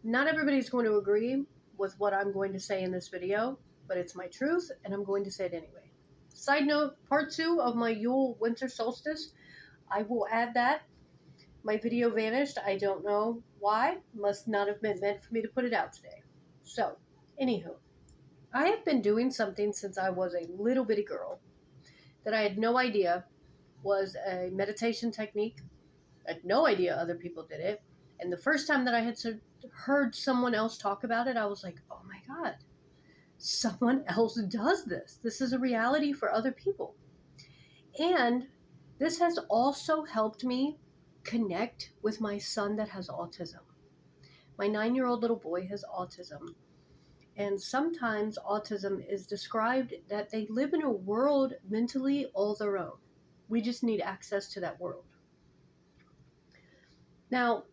Not everybody's going to agree with what I'm going to say in this video, but it's my truth and I'm going to say it anyway. Side note, part 2 of my Yule winter solstice, I will add that. My video vanished. I don't know why. Must not have been meant for me to put it out today. So, anywho, I have been doing something since I was a little bitty girl that I had no idea was a meditation technique. I had no idea other people did it. And the first time that I had heard someone else talk about it, I was like, oh my God, someone else does this. This is a reality for other people. And this has also helped me connect with my son that has autism. My 9-year-old little boy has autism. And sometimes autism is described that they live in a world mentally all their own. We just need access to that world. Now,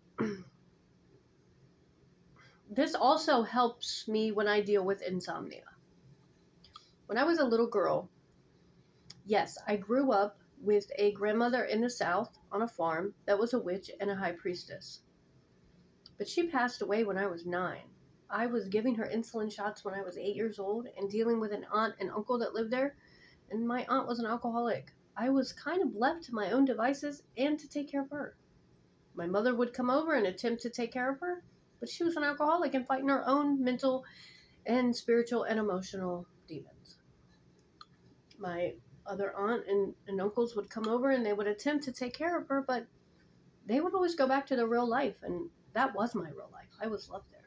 this also helps me when I deal with insomnia. When I was a little girl, yes, I grew up with a grandmother in the South on a farm that was a witch and a high priestess. But she passed away when I was 9. I was giving her insulin shots when I was 8 years old and dealing with an aunt and uncle that lived there, and my aunt was an alcoholic. I was kind of left to my own devices and to take care of her. My mother would come over and attempt to take care of her, but she was an alcoholic and fighting her own mental and spiritual and emotional demons. My other aunt and uncles would come over and they would attempt to take care of her, but they would always go back to their real life, and that was my real life. I was left there.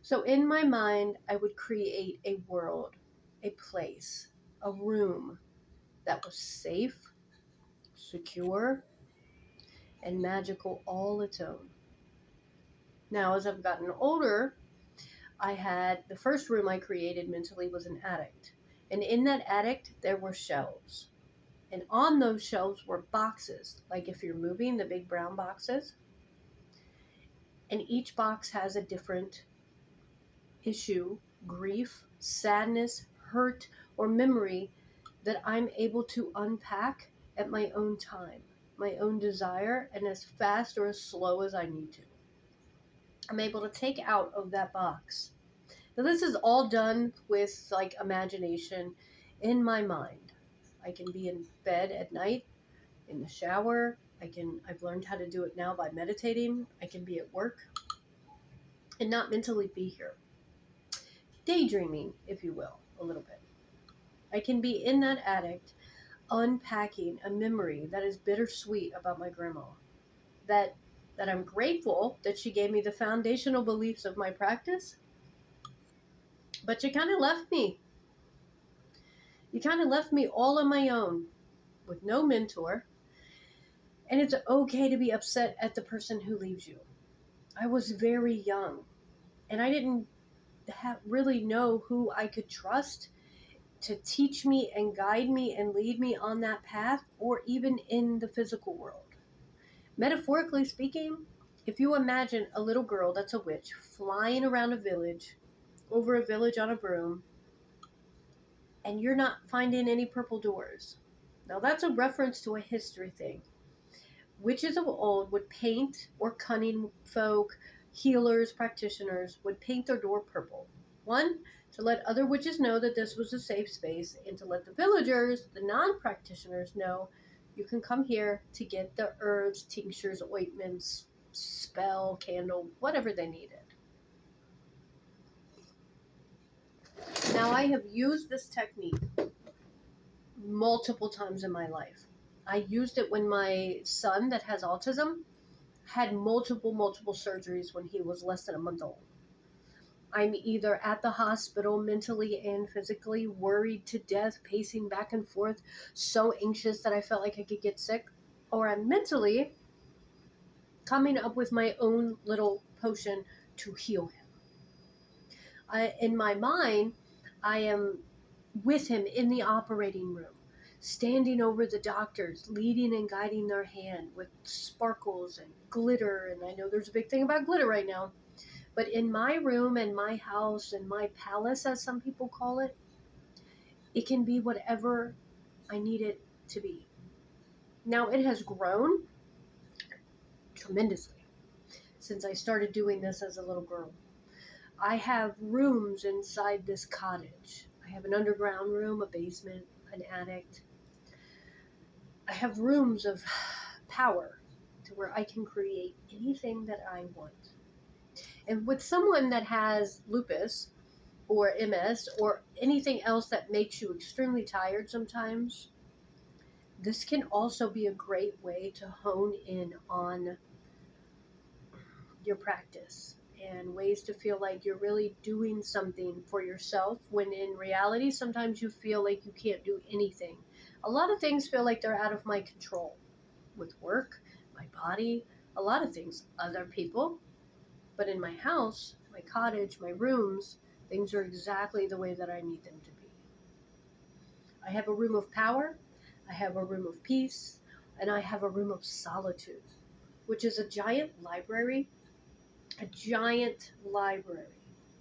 So in my mind, I would create a world, a place, a room that was safe, secure, and magical all its own. Now, as I've gotten older, I had the first room I created mentally was an attic. And in that attic, there were shelves. And on those shelves were boxes, like if you're moving, the big brown boxes. And each box has a different issue, grief, sadness, hurt, or memory that I'm able to unpack at my own time, my own desire, and as fast or as slow as I need to. I'm able to take out of that box. Now, this is all done with like imagination in my mind. I can be in bed at night, in the shower. I've learned how to do it now by meditating. I can be at work and not mentally be here. Daydreaming, if you will, a little bit. I can be in that attic unpacking a memory that is bittersweet about my grandma. That I'm grateful that she gave me the foundational beliefs of my practice, but you kind of left me. You kind of left me all on my own with no mentor, and it's okay to be upset at the person who leaves you. I was very young, and I didn't really know who I could trust to teach me and guide me and lead me on that path, or even in the physical world. Metaphorically speaking, if you imagine a little girl that's a witch flying around a village, over a village on a broom, and you're not finding any purple doors. Now that's a reference to a history thing. Witches of old would paint, or cunning folk, healers, practitioners, would paint their door purple. One, to let other witches know that this was a safe space, and to let the villagers, the non-practitioners, know you can come here to get the herbs, tinctures, ointments, spell, candle, whatever they needed. Now, I have used this technique multiple times in my life. I used it when my son that has autism had multiple surgeries when he was less than a month old. I'm either at the hospital mentally and physically, worried to death, pacing back and forth, so anxious that I felt like I could get sick, or I'm mentally coming up with my own little potion to heal him. In my mind, I am with him in the operating room, standing over the doctors, leading and guiding their hand with sparkles and glitter. And I know there's a big thing about glitter right now. But in my room and my house and my palace, as some people call it, it can be whatever I need it to be. Now, it has grown tremendously since I started doing this as a little girl. I have rooms inside this cottage. I have an underground room, a basement, an attic. I have rooms of power to where I can create anything that I want. And with someone that has lupus or MS or anything else that makes you extremely tired sometimes, this can also be a great way to hone in on your practice and ways to feel like you're really doing something for yourself when in reality sometimes you feel like you can't do anything. A lot of things feel like they're out of my control, with work, my body, a lot of things, other people. But in my house, my cottage, my rooms, things are exactly the way that I need them to be. I have a room of power, I have a room of peace, and I have a room of solitude, which is a giant library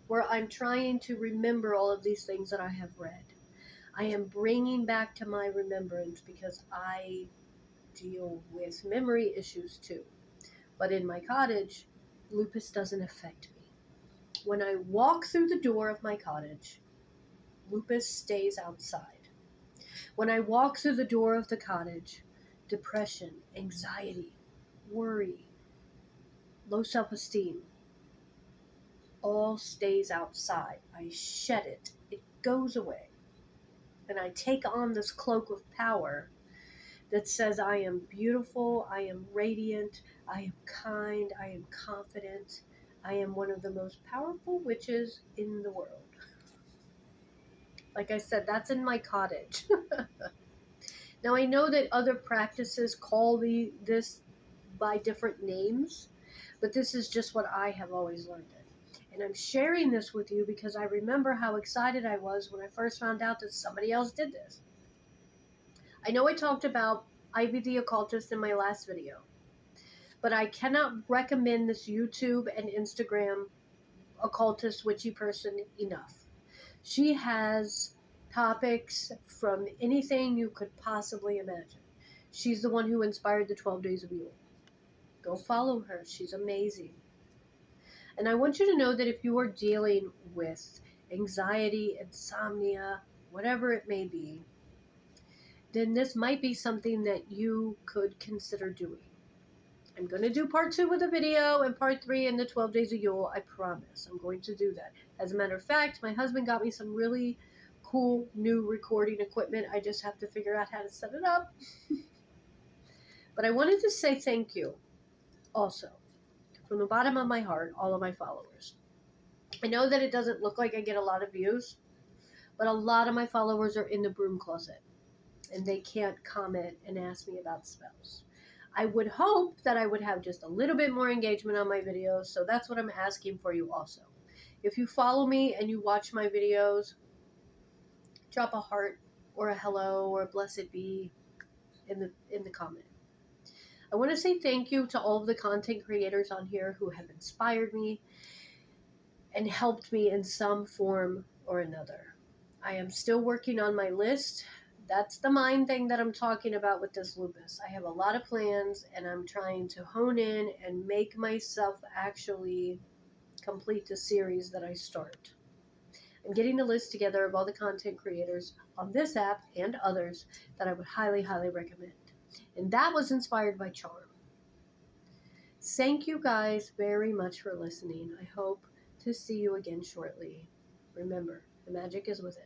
where I'm trying to remember all of these things that I have read. I am bringing back to my remembrance because I deal with memory issues too. But in my cottage, lupus doesn't affect me. When I walk through the door of my cottage, lupus stays outside. When I walk through the door of the cottage, depression, anxiety, worry, low self-esteem, all stays outside. I shed it. It goes away. And I take on this cloak of power that says I am beautiful, I am radiant, I am kind, I am confident, I am one of the most powerful witches in the world. Like I said, that's in my cottage. Now I know that other practices call this by different names, but this is just what I have always learned it. And I'm sharing this with you because I remember how excited I was when I first found out that somebody else did this. I know I talked about Ivy the Occultist in my last video, but I cannot recommend this YouTube and Instagram occultist witchy person enough. She has topics from anything you could possibly imagine. She's the one who inspired the 12 Days of Yule. Go follow her. She's amazing. And I want you to know that if you are dealing with anxiety, insomnia, whatever it may be, then this might be something that you could consider doing. I'm going to do part 2 with the video and part 3 in the 12 Days of Yule. I promise. I'm going to do that. As a matter of fact, my husband got me some really cool new recording equipment. I just have to figure out how to set it up. But I wanted to say thank you also from the bottom of my heart, all of my followers. I know that it doesn't look like I get a lot of views, but a lot of my followers are in the broom closet and they can't comment and ask me about spells. I would hope that I would have just a little bit more engagement on my videos, so that's what I'm asking for you also. If you follow me and you watch my videos, drop a heart or a hello or a blessed be in the comment. I want to say thank you to all of the content creators on here who have inspired me and helped me in some form or another. I am still working on my list. That's the mind thing that I'm talking about with this lupus. I have a lot of plans and I'm trying to hone in and make myself actually complete the series that I start. I'm getting a list together of all the content creators on this app and others that I would highly, highly recommend. And that was inspired by Charm. Thank you guys very much for listening. I hope to see you again shortly. Remember, the magic is within.